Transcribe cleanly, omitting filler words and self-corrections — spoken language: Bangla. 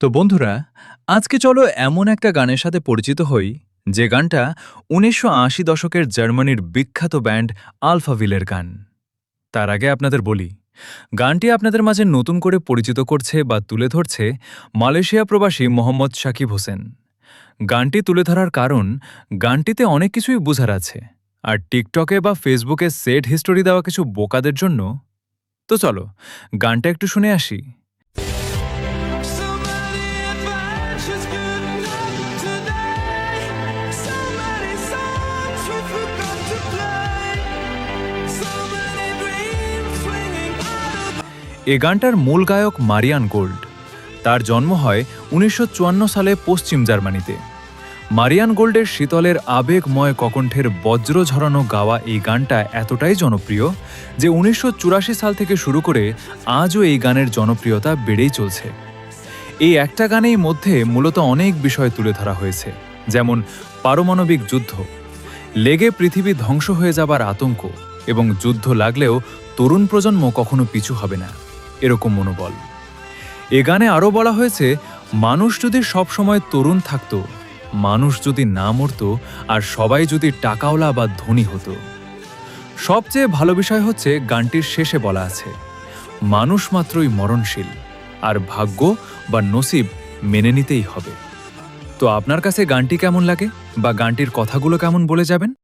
তো বন্ধুরা, আজকে চলো এমন একটা গানের সাথে পরিচিত হই যে গানটা ১৯৮০ দশকের জার্মানির বিখ্যাত ব্যান্ড আলফাভিলের গান। তার আগে আপনাদের বলি, গানটি আপনাদের মাঝে নতুন করে পরিচিত করছে বা তুলে ধরছে মালয়েশিয়া প্রবাসী মোহাম্মদ শাকিব হোসেন। গানটি তুলে ধরার কারণ, গানটিতে অনেক কিছুই বোঝার আছে, আর টিকটকে বা ফেসবুকে সেট হিস্টোরি দেওয়া কিছু বোকাদের জন্য। তো চলো গানটা একটু শুনে আসি। So many adventures couldn't end today. So many songs we forgot to play. So many dreams swinging out of এ গানটার মূল গায়ক মারিয়ান গোল্ড। তার জন্ম হয় ১৯৫৪ সালে পশ্চিম জার্মানিতে। মারিয়ান গোল্ডের শীতলের আবেগময় ককণ্ঠের বজ্র ঝরানো গাওয়া এই গানটা এতটাই জনপ্রিয় যে ১৯৮৪ সাল থেকে শুরু করে আজও এই গানের জনপ্রিয়তা বেড়েই চলছে। এই একটা গানেই মধ্যে মূলত অনেক বিষয় তুলে ধরা হয়েছে, যেমন পারমাণবিক যুদ্ধ, লেগে পৃথিবী ধ্বংস হয়ে যাবার আতঙ্ক, এবং যুদ্ধ লাগলেও তরুণ প্রজন্ম কখনো পিছু হবে না, এরকম মনোবল। এ গানে আরও বলা হয়েছে, মানুষ যদি সবসময় তরুণ থাকত, মানুষ যদি না মরত, আর সবাই যদি টাকাওয়ালা বা ধনী হতো। সবচেয়ে ভালো বিষয় হচ্ছে গানটির শেষে বলা আছে, মানুষ মাত্রই মরণশীল, আর ভাগ্য বা নসিব মেনে নিতেই হবে। তো আপনার কাছে গানটি কেমন লাগে, বা গানটির কথাগুলো কেমন বলে যাবেন?